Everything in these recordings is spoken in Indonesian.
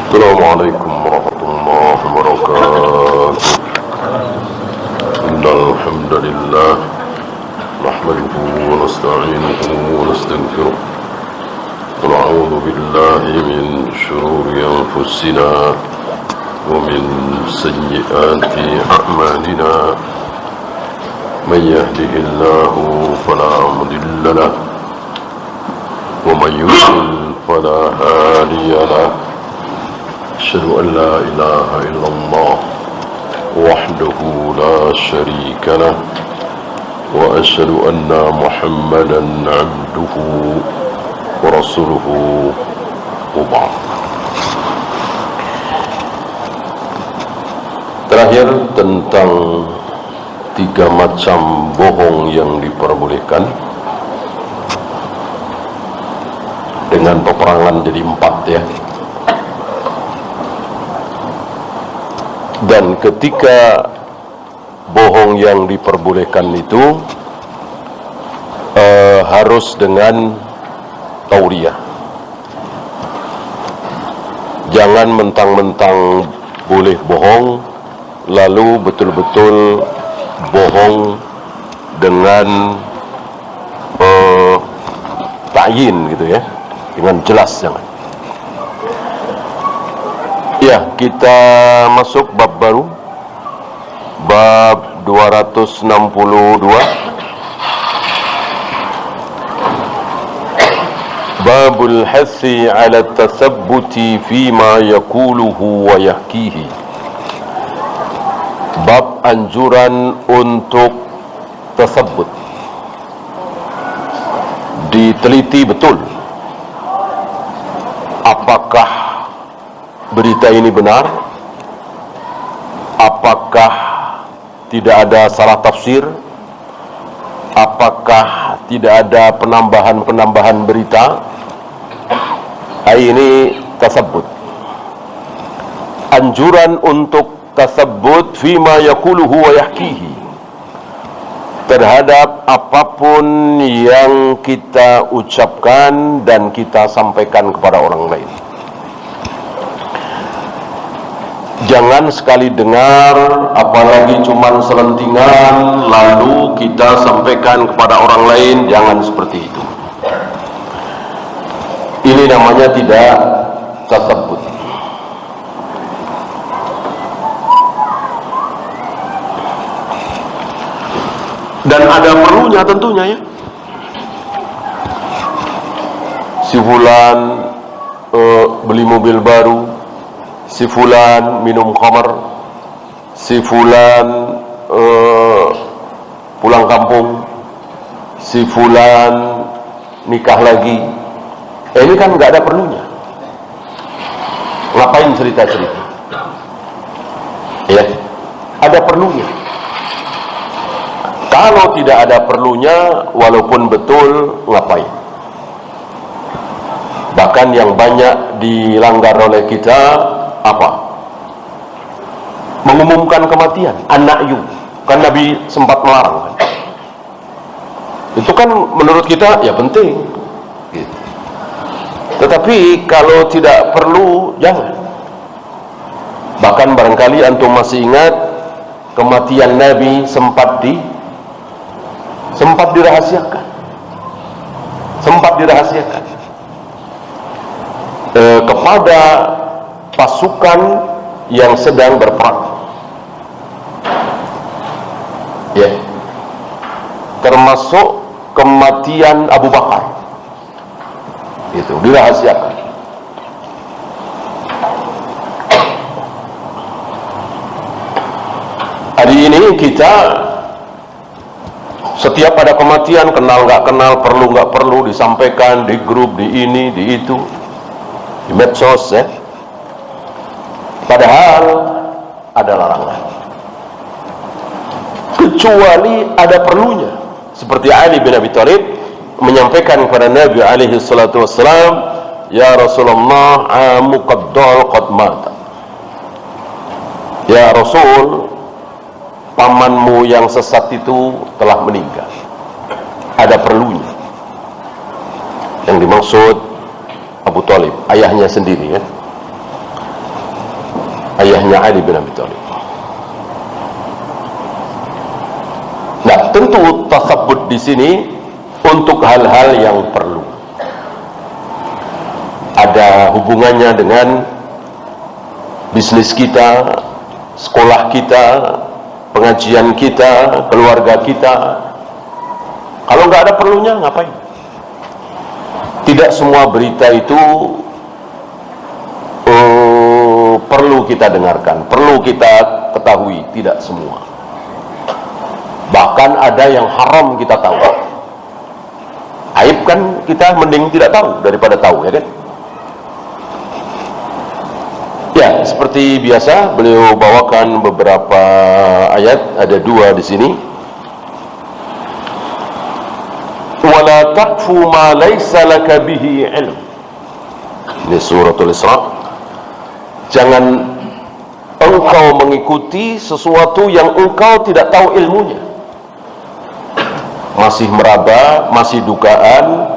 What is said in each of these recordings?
السلام عليكم ورحمة الله وبركاته. إن الحمد لله نحمده ونستعينه ونستغفره ونعوذ بالله من شرور أنفسنا ومن سيئات أعمالنا. من يهده الله فلا مضل له ومن يضلل فلا هادي له. أشهد أن لا إله إلا الله وحده لا شريك له وأشهد أن محمدا عبده ورسوله وبعد. Terakhir tentang 3 macam bohong yang diperbolehkan, dengan peperangan jadi 4 ya. Dan ketika bohong yang diperbolehkan itu harus dengan tauriyah. Jangan mentang-mentang boleh bohong lalu betul-betul bohong dengan ta'yin gitu ya, dengan jelas jangan. Ya, kita masuk bab baru, bab 262, babul hassi ala tasabbuti fima yaquluhu wa yahkihi. Bab anjuran untuk tasabbut, diteliti betul apakah berita ini benar, apakah tidak ada salah tafsir, apakah tidak ada penambahan berita. Ini tasabbut, anjuran untuk tasabbut fima yaquluhu wa yahkihi, terhadap apapun yang kita ucapkan dan kita sampaikan kepada orang lain. Jangan sekali dengar, apalagi cuman selentingan, lalu kita sampaikan kepada orang lain. Jangan seperti itu. Ini namanya tidak tasabbut. Dan ada perlunya tentunya ya. Si fulan beli mobil baru, si fulan minum khamar, si fulan pulang kampung, si fulan nikah lagi. Ini kan nggak ada perlunya. Ngapain cerita-cerita? Ya, ada perlunya. Kalau tidak ada perlunya, walaupun betul, ngapain? Bahkan yang banyak dilanggar oleh kita apa? Mengumumkan kematian, an-na'yu. Kan Nabi sempat melarang kan? Itu kan menurut kita ya penting gitu. Tetapi kalau tidak perlu, jangan. Bahkan barangkali antum masih ingat kematian Nabi sempat dirahasiakan. Kepada pasukan yang sedang berperang. Ya. Termasuk kematian Abu Bakar. Itu dirahasiakan. Hari ini kita setiap ada kematian, kenal nggak kenal, perlu nggak perlu, disampaikan di grup, di ini, di itu, di medsos ya. Padahal ada larangan, kecuali ada perlunya. Seperti Ali bin Abi Thalib menyampaikan kepada Nabi alaihi salatu wassalam, ya Rasulullah, amu qaddal qad mata. Ya Rasul, pamanmu yang sesat itu telah meninggal. Ada perlunya. Yang dimaksud Abu Thalib, ayahnya sendiri ya. ayahnya Ali bin Abi Thalib. Nah, tentu tasabbut di sini untuk hal-hal yang perlu. Ada hubungannya dengan bisnis kita, sekolah kita, pengajian kita, keluarga kita. Kalau nggak ada perlunya, ngapain? Tidak semua berita itu perlu kita dengarkan, perlu kita ketahui. Tidak semua. Bahkan ada yang haram kita tahu. Aib kan kita mending tidak tahu daripada tahu, ya kan? Ya, seperti biasa beliau bawakan beberapa ayat, ada 2 di sini. Wala taqfu ma laysa laka bihi ilm. Ini suratul Isra. Jangan engkau mengikuti sesuatu yang engkau tidak tahu ilmunya. Masih meraba, masih dugaan,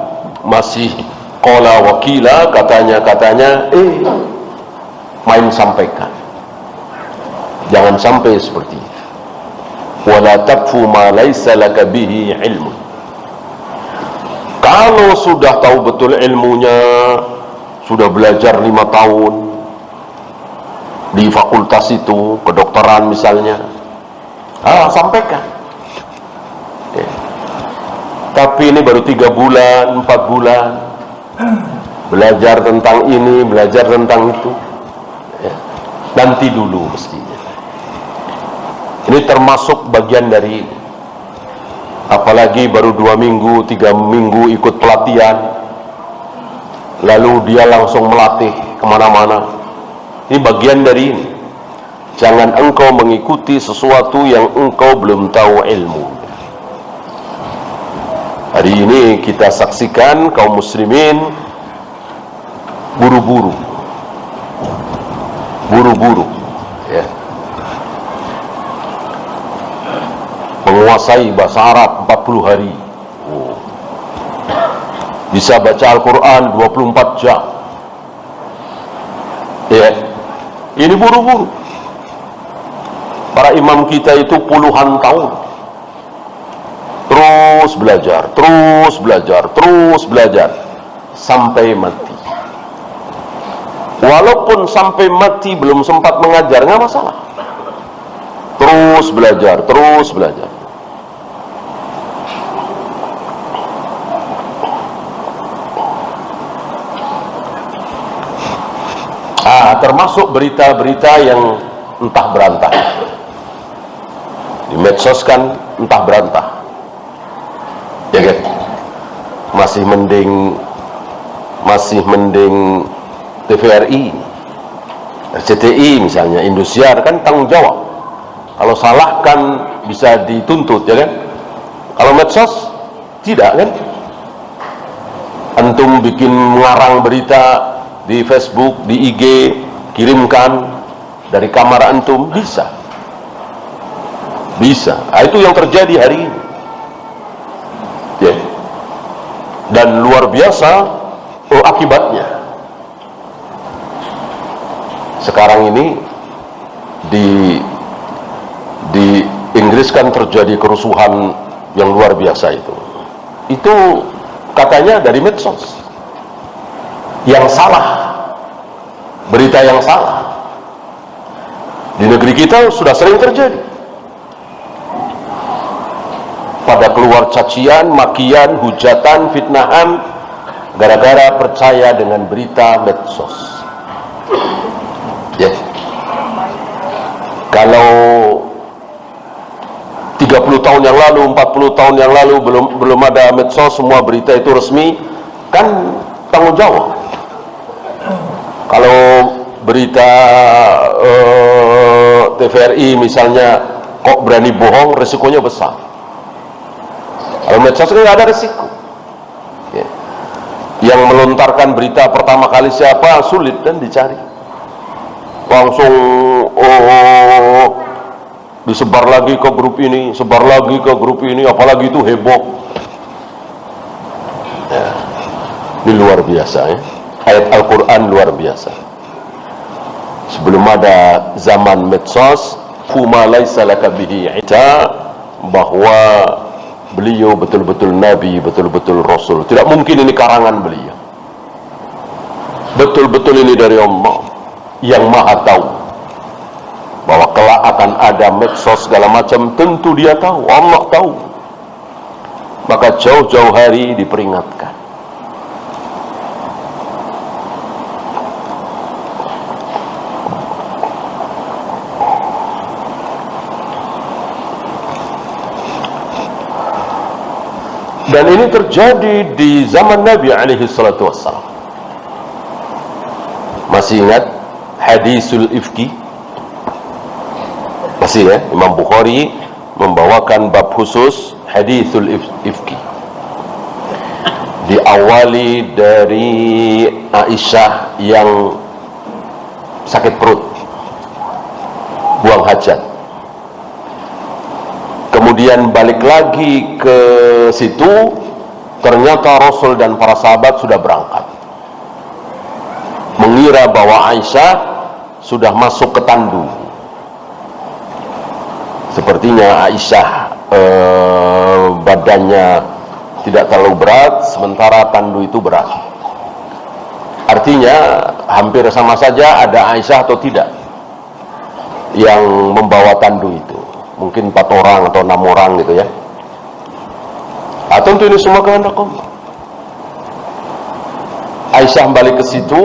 masih qala wakila, katanya, main sampaikan. Jangan sampai seperti itu. Wala taqfu ma laysa laka bihi ilmun. Kalau sudah tahu betul ilmunya, sudah belajar 5 tahun di fakultas itu, kedokteran misalnya, sampaikan. Ya. Tapi ini baru 3 bulan, 4 bulan belajar tentang ini, belajar tentang itu, ya. Nanti dulu mestinya. Ini termasuk bagian dari, apalagi baru 2 minggu, 3 minggu ikut pelatihan, lalu dia langsung melatih kemana-mana. Ini bagian dari ini. Jangan engkau mengikuti sesuatu yang engkau belum tahu ilmu. Hari ini kita saksikan kaum muslimin buru-buru, ya. Menguasai bahasa Arab 40 hari. Bisa baca Al-Quran 24 jam. Ya. Ini buru-buru. Para imam kita itu puluhan tahun terus belajar sampai mati. Walaupun sampai mati belum sempat mengajar, nggak masalah. Terus belajar. Termasuk berita-berita yang entah berantah. Di medsos kan entah berantah, ya kan? Masih mending TVRI, RCTI misalnya, Indosiar kan tanggung jawab. Kalau salah kan bisa dituntut, ya kan? Kalau medsos tidak, kan? Antum bikin ngarang berita di Facebook, di IG, kirimkan dari kamar antum, bisa. Itu yang terjadi hari ini, ya. Dan luar biasa akibatnya. Sekarang ini di Inggris kan terjadi kerusuhan yang luar biasa itu katanya dari medsos yang salah, berita yang salah. Di negeri kita sudah sering terjadi, pada keluar cacian, makian, hujatan, fitnahan gara-gara percaya dengan berita medsos, ya. Kalau 30 tahun yang lalu, 40 tahun yang lalu belum ada medsos, semua berita itu resmi, kan tanggung jawab. Kalau berita TVRI misalnya kok berani bohong, resikonya besar. Kalau medsos nggak ada resiko, ya. Yang melontarkan berita pertama kali siapa, sulit dan dicari. Langsung disebar lagi ke grup ini, sebar lagi ke grup ini, apalagi itu heboh, ya. Ini luar biasa, ya. Ayat Al-Quran luar biasa. sebelum ada zaman medsos, fuma laisa laka bihi ita, bahwa beliau betul-betul nabi, betul-betul rasul. Tidak mungkin ini karangan beliau, betul-betul ini dari Allah yang maha tahu. Bahwa kelak akan ada medsos segala macam, tentu dia tahu, Allah tahu. Maka jauh-jauh hari diperingatkan. Dan ini terjadi di zaman Nabi alaihi salatu wassalam. Masih ingat hadisul ifki? Masih ya? Imam Bukhari membawakan bab khusus hadisul ifki. Diawali dari Aisyah yang sakit perut, buang hajat. Kemudian balik lagi ke situ, ternyata Rasul dan para sahabat sudah berangkat, mengira bahwa Aisyah sudah masuk ke tandu. Sepertinya Aisyah badannya tidak terlalu berat, sementara tandu itu berat. Artinya hampir sama saja ada Aisyah atau tidak yang membawa tandu itu. Mungkin 4 orang atau 6 orang gitu ya. Tentu ini semua kehendak Allah. Aisyah balik ke situ,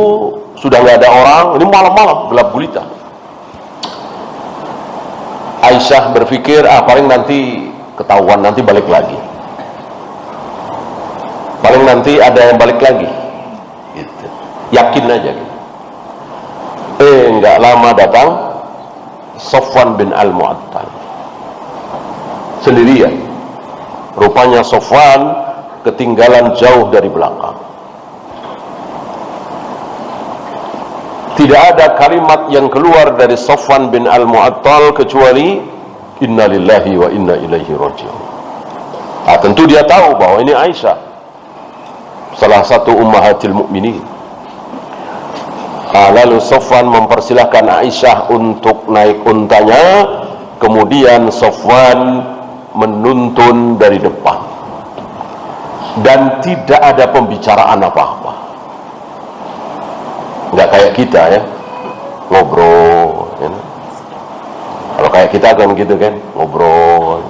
sudah nggak ada orang. Ini malam-malam, gelap gulita. Aisyah berpikir, paling nanti ketahuan, nanti balik lagi. Paling nanti ada yang balik lagi. Gitu. Yakin aja. Gitu. Nggak lama datang Sofwan bin Al-Mu'attal sendirian. Rupanya Sofwan ketinggalan jauh dari belakang. Tidak ada kalimat yang keluar dari Sofwan bin Al-Mu'attal kecuali inna lillahi wa inna ilaihi raji'un. Tentu dia tahu bahwa ini Aisyah, salah satu ummahatil mukminin. Lalu Sofwan mempersilahkan Aisyah untuk naik untanya. Kemudian Sofwan menuntun dari depan, dan tidak ada pembicaraan apa-apa. Nggak kayak kita ya, ngobrol ya. Kalau kayak kita kan gitu kan, ngobrol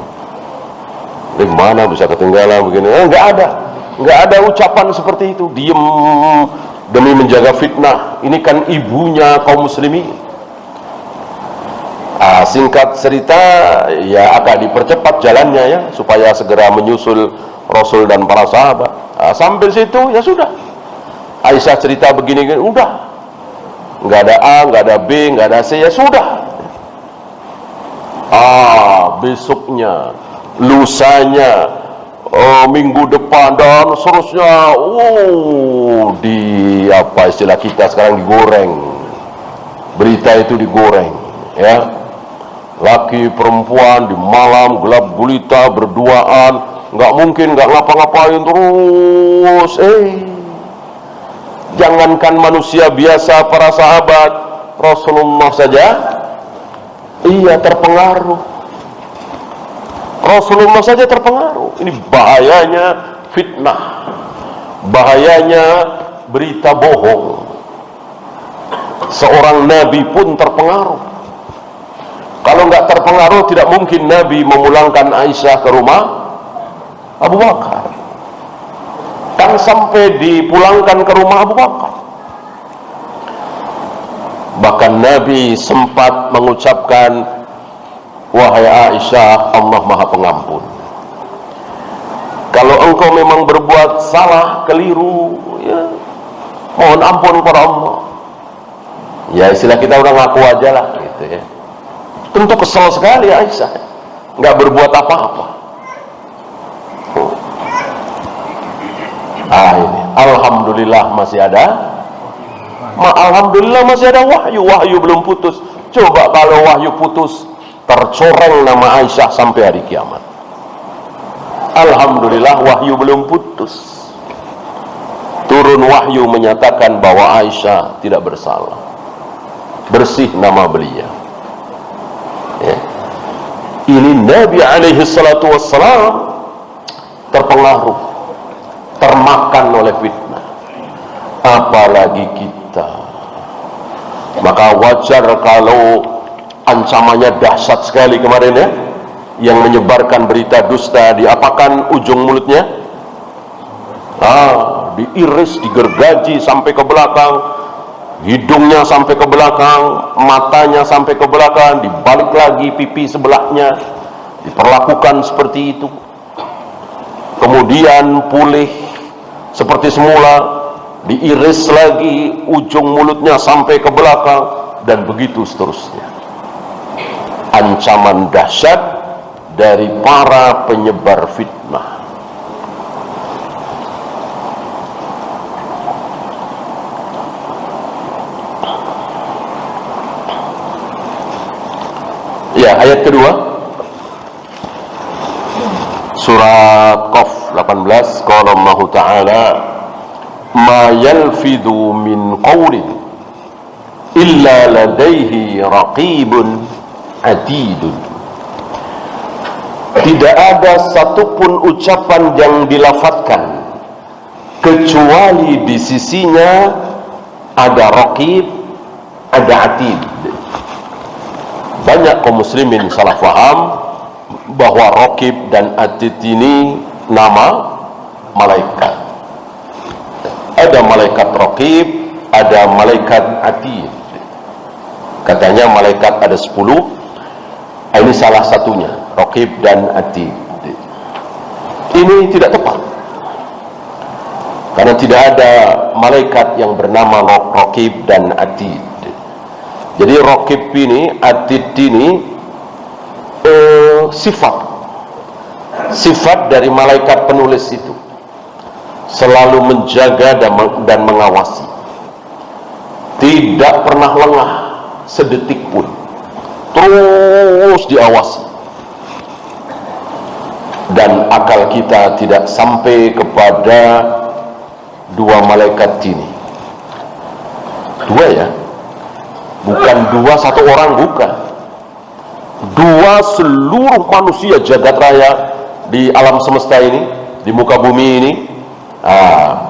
di mana bisa ketinggalan begini. Nggak ada ucapan seperti itu. Diem demi menjaga fitnah. Ini kan ibunya kaum muslimin. Singkat cerita, ya akan dipercepat jalannya ya, supaya segera menyusul Rasul dan para sahabat. Sampai situ ya sudah. Aisyah cerita begini, udah. Nggak ada A, nggak ada B, nggak ada C, ya sudah. Besoknya, lusanya, minggu depan dan seterusnya, di apa istilah kita sekarang, digoreng. Berita itu digoreng, ya. Laki perempuan di malam gelap gulita berduaan, nggak mungkin nggak ngapa-ngapain terus. Jangankan manusia biasa, para sahabat Rasulullah saja terpengaruh. Rasulullah saja terpengaruh. Ini bahayanya fitnah, bahayanya berita bohong. Seorang nabi pun terpengaruh. Kalau nggak terpengaruh, tidak mungkin Nabi memulangkan Aisyah ke rumah Abu Bakar. Kan sampai dipulangkan ke rumah Abu Bakar. Bahkan Nabi sempat mengucapkan, wahai Aisyah, Allah Maha Pengampun. Kalau engkau memang berbuat salah, keliru, ya, mohon ampun kepada Allah. Ya istilah kita udah ngaku aja lah, gitu ya. Tentu kesal sekali Aisyah, nggak berbuat apa-apa. Ini alhamdulillah masih ada. Alhamdulillah masih ada wahyu. Wahyu belum putus. Coba kalau wahyu putus, tercoreng nama Aisyah sampai hari kiamat. Alhamdulillah wahyu belum putus. Turun wahyu menyatakan bahwa Aisyah tidak bersalah. bersih nama beliau. Ya. Ini Nabi alaihi salatu wassalam terpengaruh, termakan oleh fitnah, apalagi kita. Maka wajar kalau ancamannya dahsyat sekali kemarin ya, yang menyebarkan berita dusta, diapakan ujung mulutnya? Diiris, digergaji sampai ke belakang, hidungnya sampai ke belakang, matanya sampai ke belakang, dibalik lagi pipi sebelahnya, diperlakukan seperti itu. Kemudian pulih seperti semula, diiris lagi ujung mulutnya sampai ke belakang, dan begitu seterusnya. Ancaman dahsyat dari para penyebar fitnah. Ya, ayat kedua surat Qaf 18, qala Allah Ta'ala ma yalfidhu min qawlin illa ladaihi raqibun atidun. Tidak ada satupun ucapan yang dilafadzkan kecuali di sisinya ada raqib, ada atid. Banyak kaum muslimin salah faham bahwa raqib dan atid ini nama malaikat. Ada malaikat raqib, ada malaikat atid. Katanya malaikat ada 10. Ini salah satunya, raqib dan atid. Ini tidak tepat, karena tidak ada malaikat yang bernama raqib dan atid. Jadi raqib ini, atid ini sifat dari malaikat penulis itu, selalu menjaga dan mengawasi, tidak pernah lengah sedetik pun, terus diawasi. Dan akal kita tidak sampai kepada dua malaikat ini. Dua ya, bukan dua satu orang, bukan. Dua seluruh manusia jagat raya di alam semesta ini, di muka bumi ini.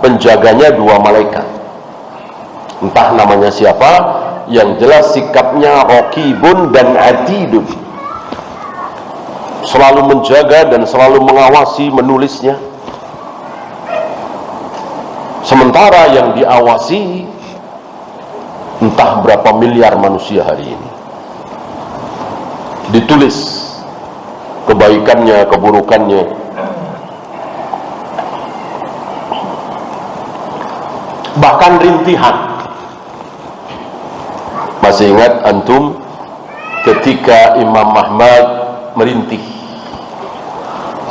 Penjaganya dua malaikat, entah namanya siapa, yang jelas sikapnya raqibun dan atidun, selalu menjaga dan selalu mengawasi menulisnya. Sementara yang diawasi entah berapa miliar manusia hari ini, ditulis kebaikannya, keburukannya. Bahkan rintihan. Masih ingat antum ketika Imam Ahmad merintih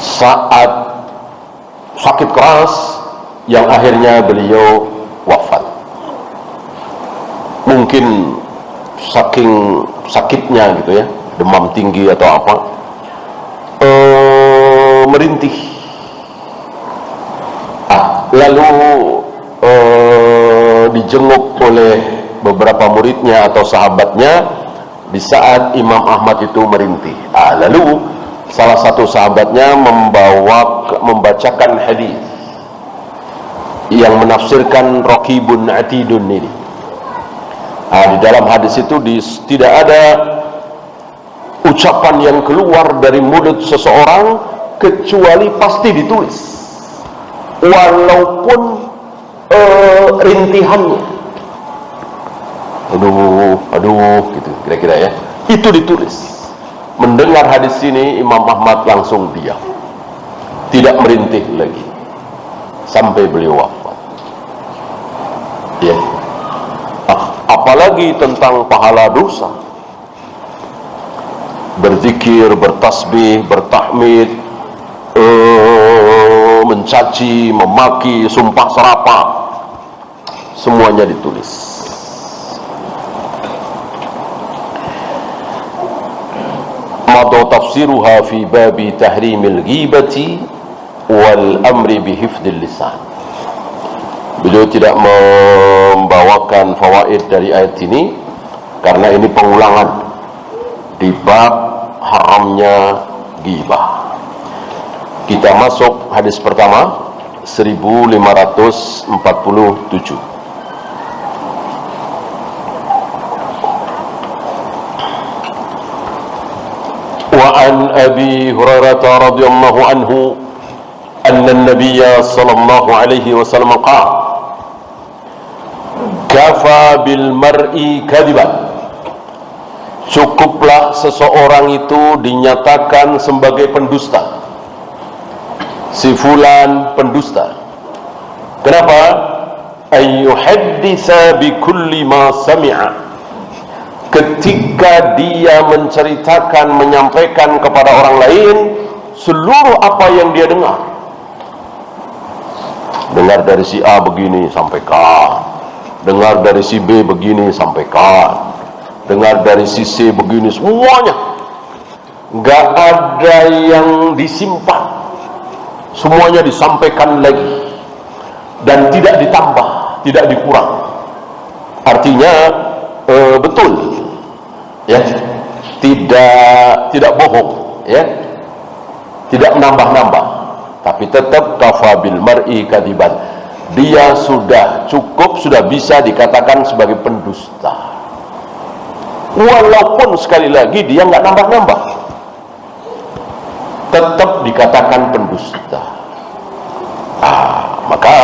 saat sakit keras yang akhirnya beliau wafat? Mungkin saking sakitnya gitu ya, demam tinggi atau apa, merintih. Lalu dijenguk oleh beberapa muridnya atau sahabatnya di saat Imam Ahmad itu merintih. Lalu salah satu sahabatnya membacakan hadis yang menafsirkan raqibun atidun ini. Di dalam hadis itu tidak ada ucapan yang keluar dari mulut seseorang kecuali pasti ditulis, walaupun rintihannya. Aduh, gitu kira-kira ya. Itu ditulis. Mendengar hadis ini, Imam Ahmad langsung diam, tidak merintih lagi sampai beliau wafat. Ya. Apalagi tentang pahala dosa, berzikir, bertasbih, bertahmid, mencaci, memaki, sumpah serapah, semuanya ditulis. Mada tafsiruha fi babi tahrimil ghibati wal amri bihifdzil lisan. Beliau tidak membawakan fawaid dari ayat ini karena ini pengulangan di bab haramnya ghibah. Kita masuk hadis pertama 1547. Wa an Abi Hurairah radhiyallahu anhu anna an-nabiy sallallahu alaihi wasallam qala kafa bil mar'i kadiban, cukuplah seseorang itu dinyatakan sebagai pendusta, si fulan pendusta. Kenapa? Ayyuhadditsa bi kulli ma sami'a, ketika dia menceritakan, menyampaikan kepada orang lain seluruh apa yang dia dengar. Dengar dari si A begini, sampaikan. Dengar dari si B begini, sampaikan. Dengar dari si C begini, semuanya. Gak ada yang disimpan, semuanya disampaikan lagi, dan tidak ditambah, tidak dikurang. Artinya betul, ya, tidak bohong, ya, tidak menambah-nambah, tapi tetap kafabil mar'i kadiban, dia sudah cukup, sudah bisa dikatakan sebagai pendusta, walaupun sekali lagi dia nggak nambah-nambah, tetap dikatakan pendusta. Maka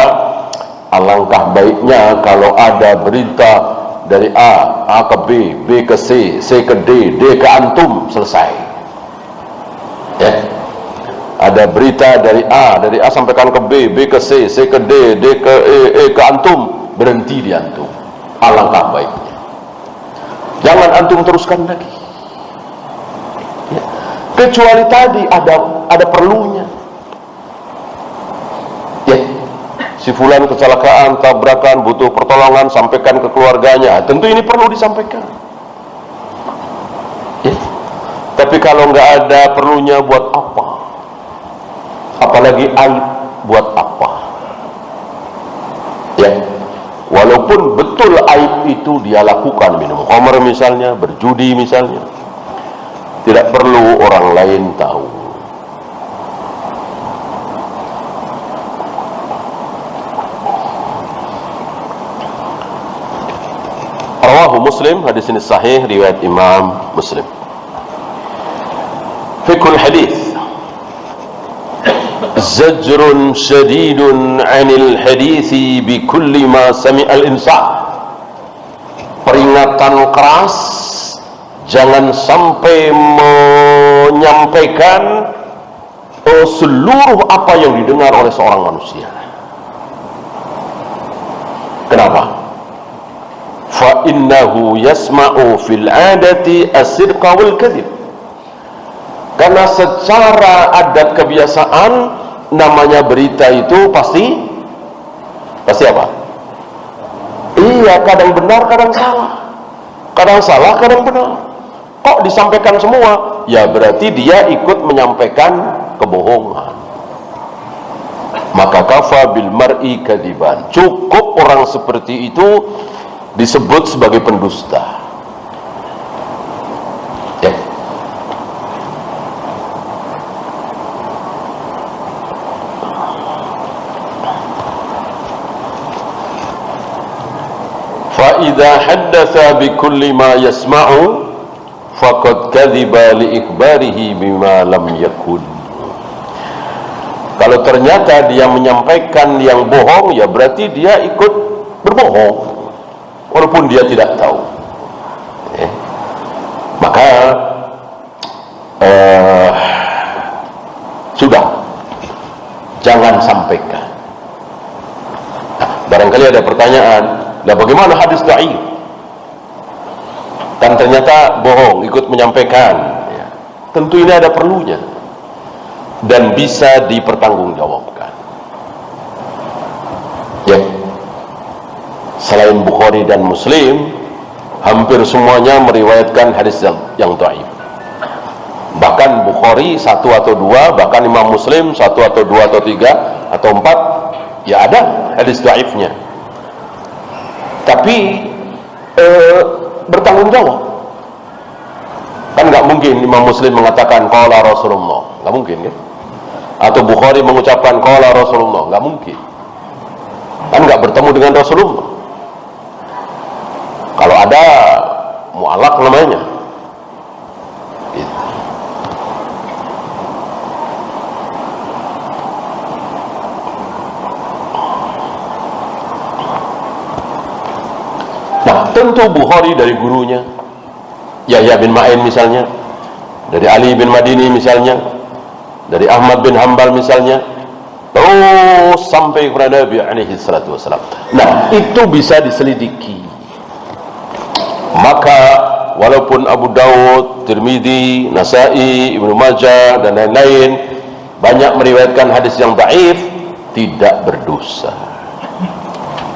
alangkah baiknya kalau ada berita dari A ke B, B ke C, C ke D, D ke antum, selesai, ya. Ada berita dari A sampaikan ke B, B ke C, C ke D, D ke E ke antum, berhenti di antum. Alangkah baiknya, jangan antum teruskan lagi, ya. Kecuali tadi ada perlunya, ya. Si fulan kecelakaan, tabrakan, butuh pertolongan, sampaikan ke keluarganya, tentu ini perlu disampaikan, ya. Tapi kalau nggak ada perlunya, buat apa? Apalagi aib, buat apa? Ya, walaupun betul aib itu dia lakukan, minum khamr misalnya, berjudi misalnya, tidak perlu orang lain tahu. Rawahu Muslim, hadis ini sahih, riwayat Imam Muslim. Fiqhul hadis: zajrun syadidun 'anil hadithi bi kulli ma sami'al insan. Peringatan keras, jangan sampai menyampaikan seluruh apa yang didengar oleh seorang manusia. Kenapa? Fa innahu yasma'u fil 'adati as-sidqa wal kadhib. Karena secara adat kebiasaan, namanya berita itu pasti apa? Iya, kadang benar, kadang salah, kadang benar. Kok disampaikan semua? Ya berarti dia ikut menyampaikan kebohongan. Maka kafa bil mar'i kadiban, cukup orang seperti itu disebut sebagai pendusta. فَإِذَا حَدَّثَ بِكُلِّ مَا يَسْمَعُ فَقَدْ كَذِبَ لِإِخْبَارِهِ بِمَا لَمْ يَكُنْ. Kalau ternyata dia menyampaikan yang bohong, ya berarti dia ikut berbohong walaupun dia tidak tahu. Maka sudah, jangan sampaikan. Barangkali ada pertanyaan, nah bagaimana hadis dhaif? Kan ternyata bohong, ikut menyampaikan, ya. Tentu ini ada perlunya dan bisa dipertanggungjawabkan, ya. Selain Bukhari dan Muslim, hampir semuanya meriwayatkan hadis yang dhaif. Bahkan Bukhari 1 atau 2, bahkan Imam Muslim 1 atau 2 atau 3 atau 4, ya ada hadis dhaifnya. Tapi bertanggung jawab. Kan nggak mungkin Imam Muslim mengatakan qala Rasulullah, nggak mungkin kan? Atau Bukhari mengucapkan qala Rasulullah, nggak mungkin. Kan nggak bertemu dengan Rasulullah. Kalau ada mu'allaq namanya. Gitu. Nah, tentu Bukhari dari gurunya Yahya bin Ma'in misalnya, dari Ali bin Madini misalnya, dari Ahmad bin Hanbal misalnya, terus sampai kepada Nabi alaihi salatu wassalam. Nah, itu bisa diselidiki. Maka walaupun Abu Daud, Tirmidzi, Nasai, Ibnu Majah dan lain-lain banyak meriwayatkan hadis yang dhaif, tidak berdosa,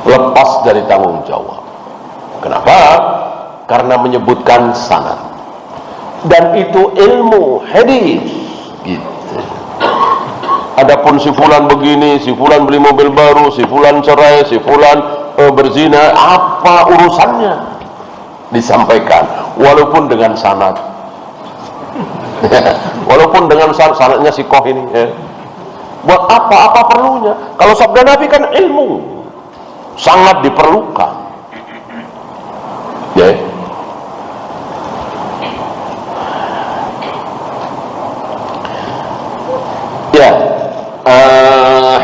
lepas dari tanggung jawab. Kenapa? Karena menyebutkan sanad, dan itu ilmu hadis gitu. Adapun si fulan begini, si fulan beli mobil baru, si fulan cerai, si fulan berzina, apa urusannya? Disampaikan walaupun dengan sanad. Walaupun dengan sanadnya si koh ini ya. Buat apa perlunya? Kalau sabda Nabi kan ilmu, sangat diperlukan ya. Ya,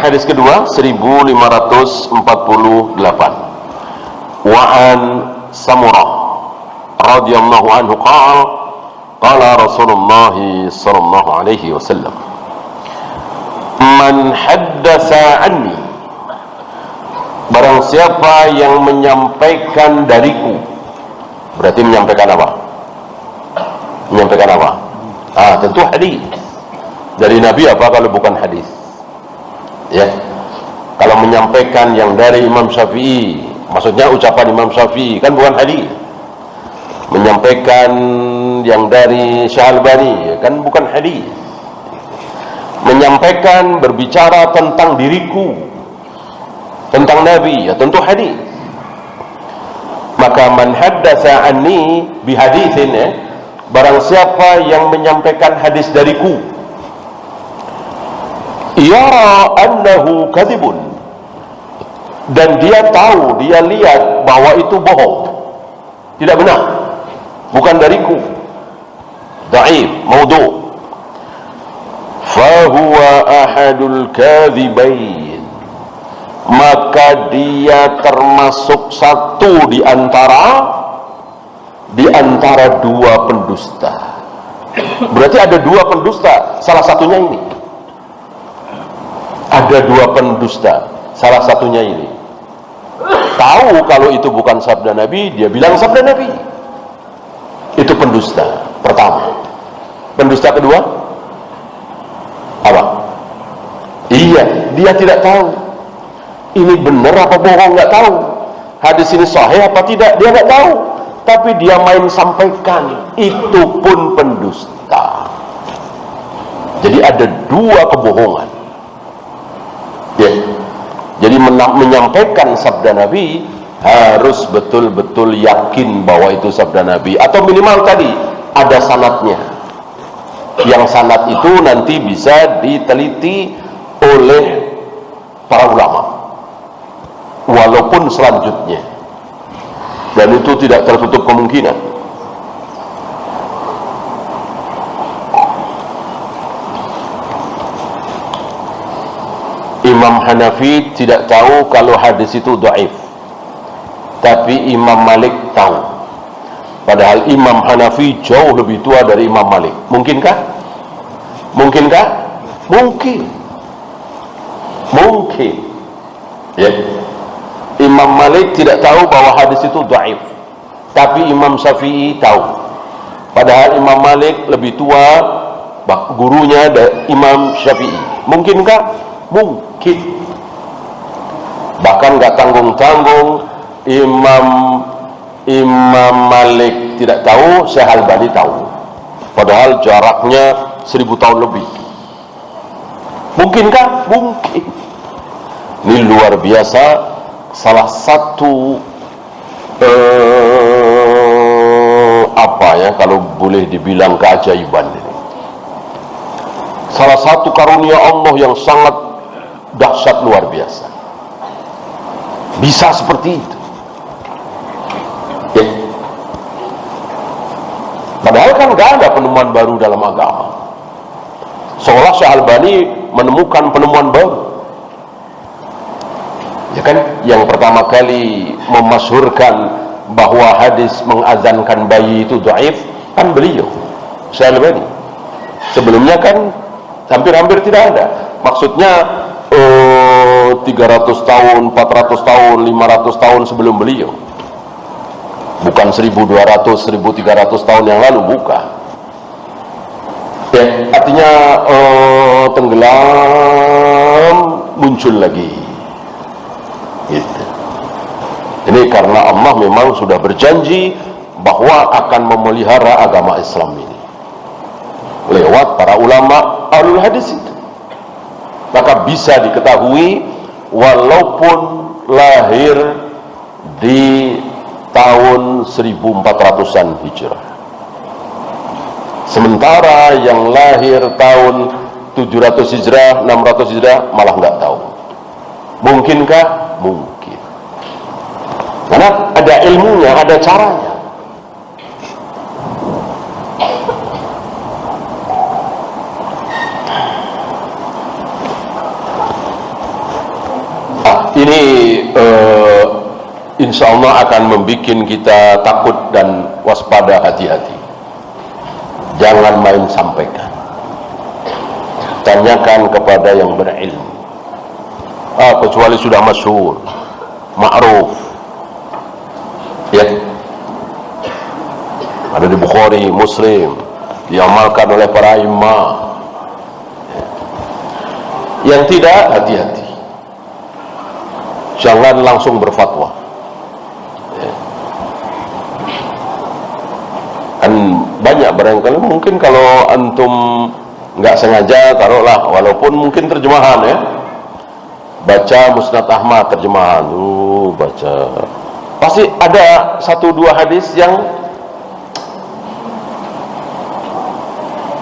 hadis kedua 1548. Wa'an Samurah radhiyallahu anhu qala Rasulullah sallallahu alaihi wasallam, man haddatsa anni, barang siapa yang menyampaikan dariku. Berarti menyampaikan apa? Menyampaikan apa? Tentu hadis. Dari Nabi apa kalau bukan hadis? Ya. Kalau menyampaikan yang dari Imam Syafi'i, maksudnya ucapan Imam Syafi'i, kan bukan hadis. Menyampaikan yang dari Syalbani, kan bukan hadis. Menyampaikan berbicara tentang diriku, tentang Nabi, ya tentu hadis. Maka man haddatsa anni bihaditsin, ya, barang siapa yang menyampaikan hadis dariku, yara annahu kadhibun, dan dia tahu, dia lihat bahwa itu bohong, tidak benar, bukan dariku, dhaif, maudhu', fahuwa ahadul kadhibain, maka dia termasuk satu di antara dua pendusta. Berarti ada dua pendusta, salah satunya ini. Ada dua pendusta, salah satunya ini. Tahu kalau itu bukan sabda Nabi, dia bilang sabda Nabi. Itu pendusta pertama. Pendusta kedua apa? Iya, dia tidak tahu ini benar apa bohong, nggak tahu. Hadis ini sahih apa tidak, dia nggak tahu. Tapi dia main sampaikan, itu pun pendusta. Jadi ada dua kebohongan. Ya. Jadi menyampaikan sabda Nabi harus betul-betul yakin bahwa itu sabda Nabi, atau minimal tadi ada sanadnya. Yang sanad itu nanti bisa diteliti oleh para ulama, walaupun selanjutnya, dan itu tidak tertutup kemungkinan. Imam Hanafi tidak tahu kalau hadis itu dhaif, tapi Imam Malik tahu. Padahal Imam Hanafi jauh lebih tua dari Imam Malik. Mungkinkah? Mungkinkah? Mungkin. Mungkin. Ya. Imam Malik tidak tahu bahwa hadis itu dhaif, tapi Imam Syafi'i tahu. Padahal Imam Malik lebih tua, gurunya dari Imam Syafi'i. Mungkinkah? Mungkin. Bahkan nggak tanggung-tanggung Imam Malik tidak tahu, Syekh Albani tahu. Padahal jaraknya 1000 tahun lebih. Mungkinkah? Mungkin. Ini luar biasa. Salah satu ya, kalau boleh dibilang keajaiban ini. Salah satu karunia Allah yang sangat dahsyat luar biasa. Bisa seperti itu. Ya. Padahal kan gak ada penemuan baru dalam agama. Seolah Syekh Albani menemukan penemuan baru. Ya kan, yang pertama kali memasyhurkan bahwa hadis mengazankan bayi itu dhaif kan beliau, Syekh Albani. Sebelumnya kan hampir-hampir tidak ada. Maksudnya 300 tahun, 400 tahun, 500 tahun sebelum beliau. Bukan 1200, 1300 tahun yang lalu, bukan. Ya, artinya tenggelam, muncul lagi. Gitu. Ini karena Allah memang sudah berjanji bahwa akan memelihara agama Islam ini lewat para ulama ahlul hadis itu. Maka bisa diketahui walaupun lahir di tahun 1400-an Hijrah, sementara yang lahir tahun 700 Hijrah, 600 Hijrah malah nggak tahu. Mungkinkah? Mungkin. Karena ada ilmunya, ada caranya. Ini insya Allah akan membuat kita takut dan waspada, hati-hati. Jangan main sampaikan. Tanyakan kepada yang berilmu. Kecuali sudah masyhur, ma'ruf. Ya. Ada di Bukhari, Muslim, diamalkan oleh para imam. Ya. Yang tidak, hati-hati. Jangan langsung berfatwa. Ya. Kan banyak barangkali mungkin kalau antum nggak sengaja taruhlah, walaupun mungkin terjemahan ya, baca Musnad Ahmad terjemahan, baca, pasti ada 1-2 hadis yang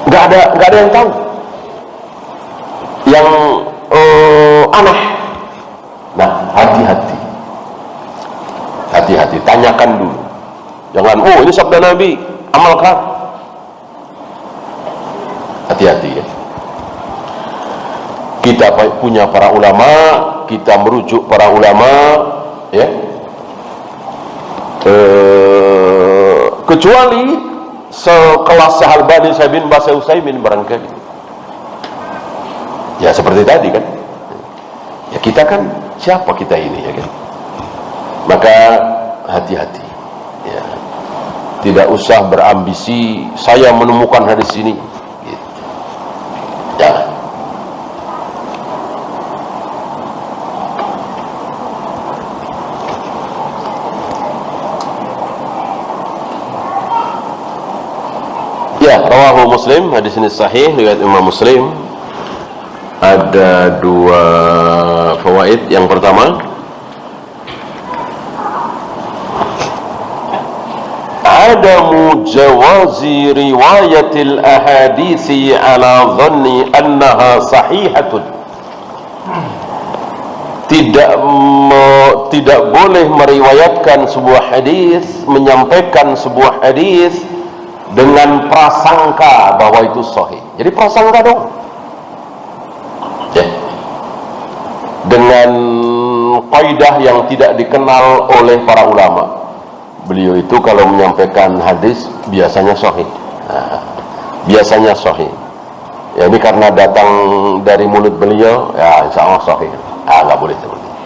nggak ada yang tahu, yang aneh. Nah, hati-hati, tanyakan dulu. Jangan, ini sabda Nabi, amalkan. Hati-hati ya. Kita punya para ulama, kita merujuk para ulama, ya. Kecuali sekelas Syekh Albani, Syekh bin Baz, Syekh Utsaimin barangkali. Ya seperti tadi kan. Ya kita kan, siapa kita ini ya kan? Maka hati-hati. Ya. Tidak usah berambisi saya menemukan hadis ini. Gitu. Jangan. Ya, rawahu Muslim, hadis ini sahih riwayat Imam Muslim. Ada 2 fawaid. Yang pertama, adamu jawazi riwayatil ahadisi ala dhanni annaha sahihatun. Tidak boleh meriwayatkan sebuah hadis, menyampaikan sebuah hadis dengan prasangka bahwa itu sahih. Jadi prasangka dong. Ya. Dengan kaidah yang tidak dikenal oleh para ulama. Beliau itu kalau menyampaikan hadis biasanya sahih. Biasanya sahih. Ya, ini karena datang dari mulut beliau, ya insya Allah sahih. Nggak boleh seperti itu.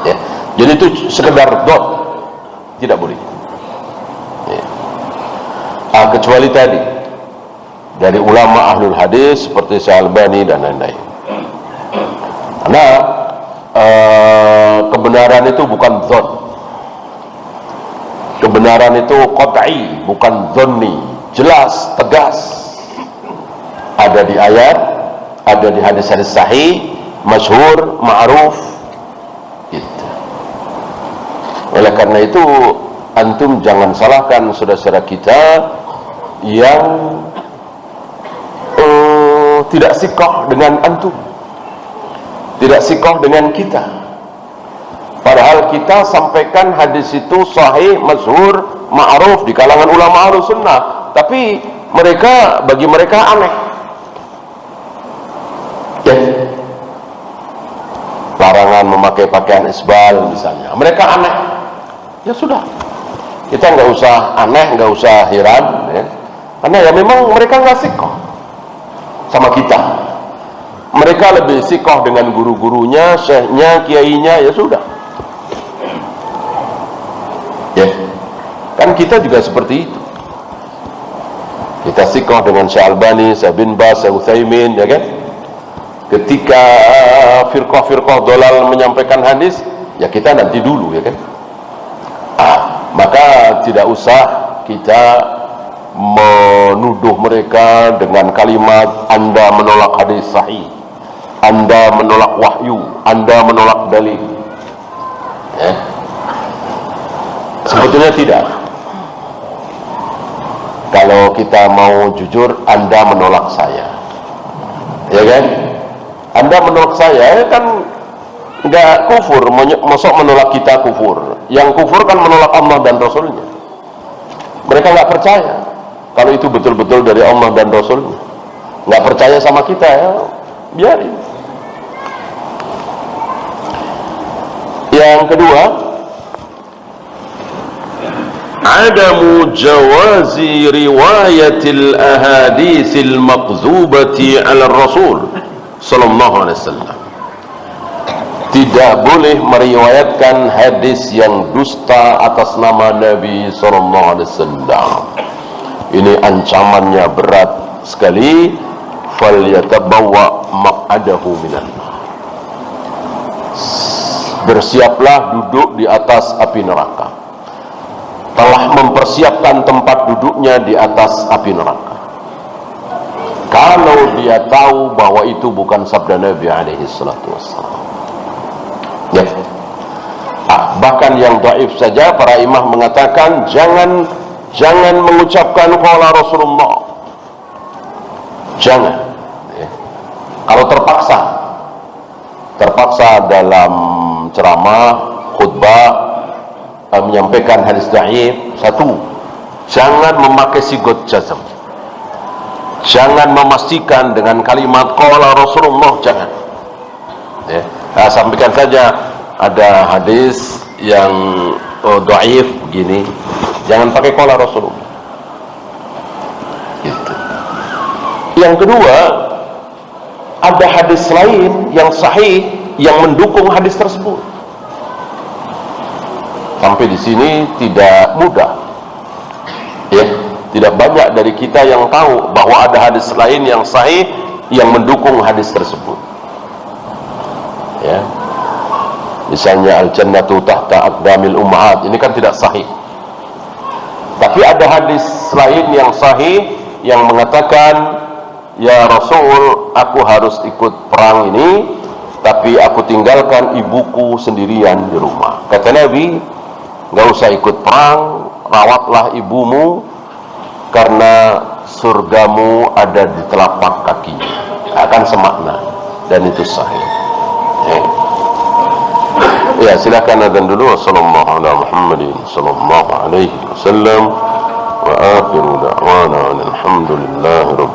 Ya. Jadi itu sekedar dot, tidak boleh. Ya. Kecuali tadi dari ulama ahlul hadis seperti Syekh Albani dan lain-lain. Karena kebenaran itu bukan dzon. Kebenaran itu qat'i, bukan dzanni. Jelas, tegas. Ada di ayat, ada di hadis-hadis sahih, masyhur, ma'ruf. Gitu. Oleh karena itu, antum jangan salahkan saudara-saudara kita yang tidak sikoh dengan antum, tidak sikoh dengan kita. Padahal kita sampaikan hadis itu sahih, masyhur, ma'ruf di kalangan ulama Ahlus Sunnah, tapi bagi mereka aneh. Ya. Larangan memakai pakaian isbal misalnya, mereka aneh. Ya sudah, kita nggak usah aneh, nggak usah heran, ya. Karena ya memang mereka nggak sikoh sama kita. Mereka lebih sikoh dengan guru-gurunya, syekhnya, kiainya, ya sudah. Ya, kan kita juga seperti itu. Kita sikoh dengan Syekh Albani, Syekh bin Baz, Syekh Utsaimin, ya kan? Ketika firqah-firqah dolal menyampaikan hadis, ya kita nanti dulu, ya kan? Maka tidak usah kita menuduh mereka dengan kalimat Anda menolak hadis sahih, Anda menolak wahyu, Anda menolak dalil. Ya. Sebetulnya tidak. Kalau kita mau jujur, Anda menolak saya, ya kan? Anda menolak saya, kan nggak kufur, masuk menolak kita kufur. Yang kufur kan menolak Allah dan Rasulnya. Mereka nggak percaya kalau itu betul-betul dari Allah dan Rasulnya. Nggak percaya sama kita, ya biarin. Yang kedua, adamu jawazi riwayatil ahaditsil maqzubati ala Rasul sallallahu alaihi wasallam. Tidak boleh meriwayatkan hadis yang dusta atas nama Nabi sallallahu alaihi wasallam. Ini ancamannya berat sekali. Falyatabawwa maq'adahu minan nar. Bersiaplah duduk di atas api neraka. Telah mempersiapkan tempat duduknya di atas api neraka. Kalau dia tahu bahwa itu bukan sabda Nabi alaihi salatu wassalam. Ya. Bahkan yang dhaif saja para imam mengatakan jangan mengucapkan qala Rasulullah. Jangan. Ya. Kalau terpaksa dalam ceramah, khutbah menyampaikan hadis dhaif, satu, jangan memakai sigot jazm. Jangan memastikan dengan kalimat qala Rasulullah, jangan. Ya. Nah, sampaikan saja ada hadis yang dhaif begini, jangan pakai qala Rasulullah. Gitu. Yang kedua, ada hadis lain yang sahih yang mendukung hadis tersebut. Sampai di sini tidak mudah, ya, tidak banyak dari kita yang tahu bahwa ada hadis lain yang sahih yang mendukung hadis tersebut. Ya, misalnya al-jannatu tahta aqdamil ummahat, ini kan tidak sahih. Tapi ada hadis lain yang sahih yang mengatakan, ya Rasul, aku harus ikut perang ini, tapi aku tinggalkan ibuku sendirian di rumah. Kata Nabi, nggak usah ikut perang, rawatlah ibumu, karena surgamu ada di telapak kakinya. Akan semakna, dan itu sahih. Ya, silakan adzan dulu. Wassallallahu ala Muhammadin sallallahu alaihi wasallam wa akhiru da'wana alhamdulillahi rabbil